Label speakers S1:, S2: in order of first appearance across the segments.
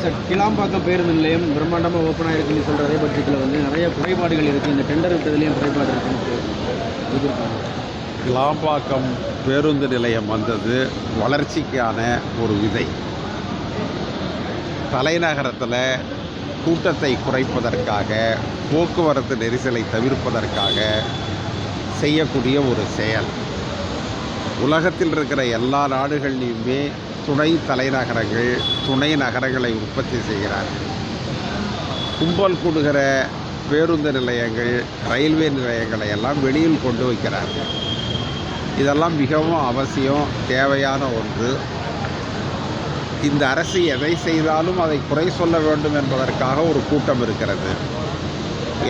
S1: Sir, Kilambakkam பேருந்து நிலையம் பிரம்மாண்டமாக ஓப்பன் ஆகிருக்குன்னு சொல்கிற அதே பட்சத்தில் வந்து நிறைய குறைபாடுகள் இருக்குது. இந்த டெண்டர் விட்டதுலேயும் குறைபாடு இருக்குன்னு எதிர்ப்பாங்க.
S2: கிளாம்பாக்கம் பேருந்து நிலையம் வந்தது வளர்ச்சிக்கான ஒரு விதை. தலைநகரத்தில் கூட்டத்தை குறைப்பதற்காக, போக்குவரத்து நெரிசலை தவிர்ப்பதற்காக செய்யக்கூடிய ஒரு செயல். உலகத்தில் இருக்கிற எல்லா நாடுகள்லையுமே துணை தலைநகரங்கள், துணை நகரங்களை உற்பத்தி செய்கிறார்கள். கும்பல் கூடுகிற பேருந்து நிலையங்கள், ரயில்வே நிலையங்களை எல்லாம் வெளியில் கொண்டு வைக்கிறார்கள். இதெல்லாம் மிகவும் அவசியம், தேவையான ஒன்று. இந்த அரசு எதை செய்தாலும் அதை குறை சொல்ல வேண்டும் என்பதற்காக ஒரு கூட்டம் இருக்கிறது.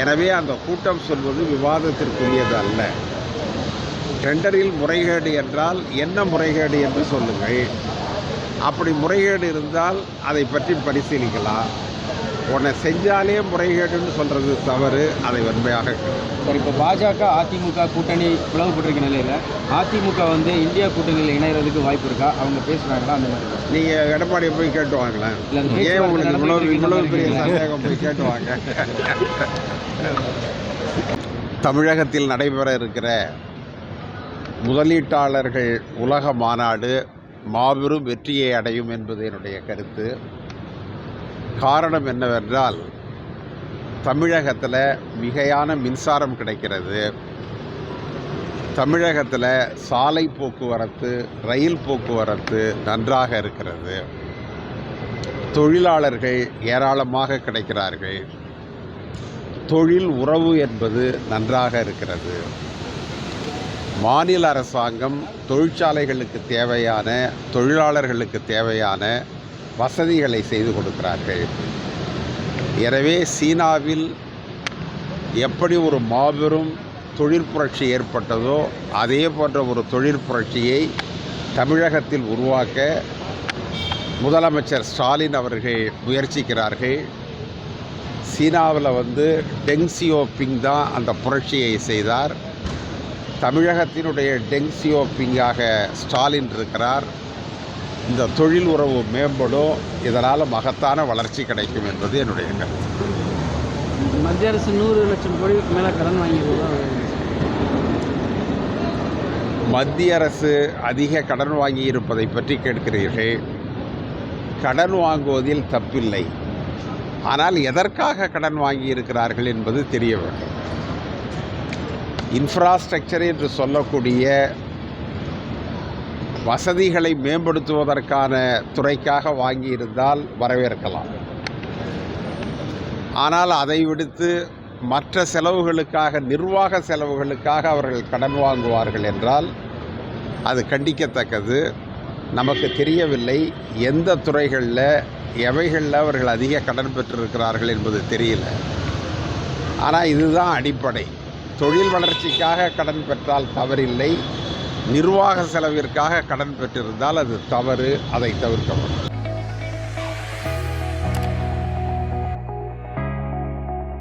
S2: எனவே அந்த கூட்டம் சொல்வது விவாதத்திற்குரியது அல்ல. டெண்டரில் முறைகேடு என்றால் என்ன முறைகேடு என்று சொல்லுங்கள். அப்படி முறைகேடு இருந்தால் அதை பற்றி பரிசீலிக்கலாம். உன்னை செஞ்சாலே முறைகேடுன்னு சொல்கிறது தவறு. அதை வன்மையாக
S1: சார், இப்போ பாஜக அதிமுக கூட்டணி பிளவுபட்டிருக்க நிலையில் அதிமுக வந்து இந்தியா கூட்டணியில் இணைகிறதுக்கு வாய்ப்பு இருக்கா? அவங்க பேசுகிறாங்களா? அந்த மாதிரி
S2: நீங்கள் எடப்பாடியை போய் கேட்டு வாங்களேன். ஏன் உங்களுக்கு இவ்வளவு பெரிய சந்தேகம்? போய் கேட்டு வாங்க. தமிழகத்தில் நடைபெற இருக்கிற முதலீட்டாளர்கள் உலக மாநாடு மாபெரும் வெற்றியை அடையும் என்பது என்னுடைய கருத்து. காரணம் என்னவென்றால், தமிழகத்தில் மிகையான மின்சாரம் கிடைக்கிறது. தமிழகத்தில் சாலை போக்குவரத்து, ரயில் போக்குவரத்து நன்றாக இருக்கிறது. தொழிலாளர்கள் ஏராளமாக கிடைக்கிறார்கள். தொழில் உறவு என்பது நன்றாக இருக்கிறது. மாநில அரசாங்கம் தொழிற்சாலைகளுக்கு தேவையான, தொழிலாளர்களுக்கு தேவையான வசதிகளை செய்து கொடுக்கிறார்கள். எனவே சீனாவில் எப்படி ஒரு மாபெரும் தொழிற்புரட்சி ஏற்பட்டதோ அதே போன்ற ஒரு தொழிற்புரட்சியை தமிழகத்தில் உருவாக்க முதலமைச்சர் ஸ்டாலின் அவர்கள் முயற்சிக்கிறார்கள். சீனாவில் டெங் சியோபிங் தான் அந்த புரட்சியை செய்தார். தமிழகத்தினுடைய டெங் சியோபிங்காக ஸ்டாலின் இருக்கிறார். இந்த தொழில் உறவு மேம்படும். இதனால் மகத்தான வளர்ச்சி கிடைக்கும் என்பது என்னுடைய கருத்து.
S1: மத்திய அரசு 100 லட்சம் கோடிக்கு மேலே கடன் வாங்கியிருந்தா?
S2: மத்திய அரசு அதிக கடன் வாங்கியிருப்பதை பற்றி கேட்கிறீர்கள். கடன் வாங்குவதில் தப்பில்லை. ஆனால் எதற்காக கடன் வாங்கியிருக்கிறார்கள் என்பது தெரிய வேண்டும். இன்ஃப்ராஸ்ட்ரக்சர் என்று சொல்லக்கூடிய வசதிகளை மேம்படுத்துவதற்கான துறைக்காக வாங்கியிருந்தால் வரவேற்கலாம். ஆனால் அதை விடுத்து மற்ற செலவுகளுக்காக, நிர்வாக செலவுகளுக்காக அவர்கள் கடன் வாங்குவார்கள் என்றால் அது கண்டிக்கத்தக்கது. நமக்கு தெரியவில்லை எந்த துறைகளில், எவைகளில் அவர்கள் அதிக கடன் பெற்றிருக்கிறார்கள் என்பது தெரியல. ஆனால் இதுதான் அடிப்படை. தொழில் வளர்ச்சிக்காக கடன் பெற்றால் தவறில்லை. நிர்வாக செலவிற்காக கடன் பெற்றிருந்தால் அது தவறு. அதை தவிர்க்க வேண்டும்.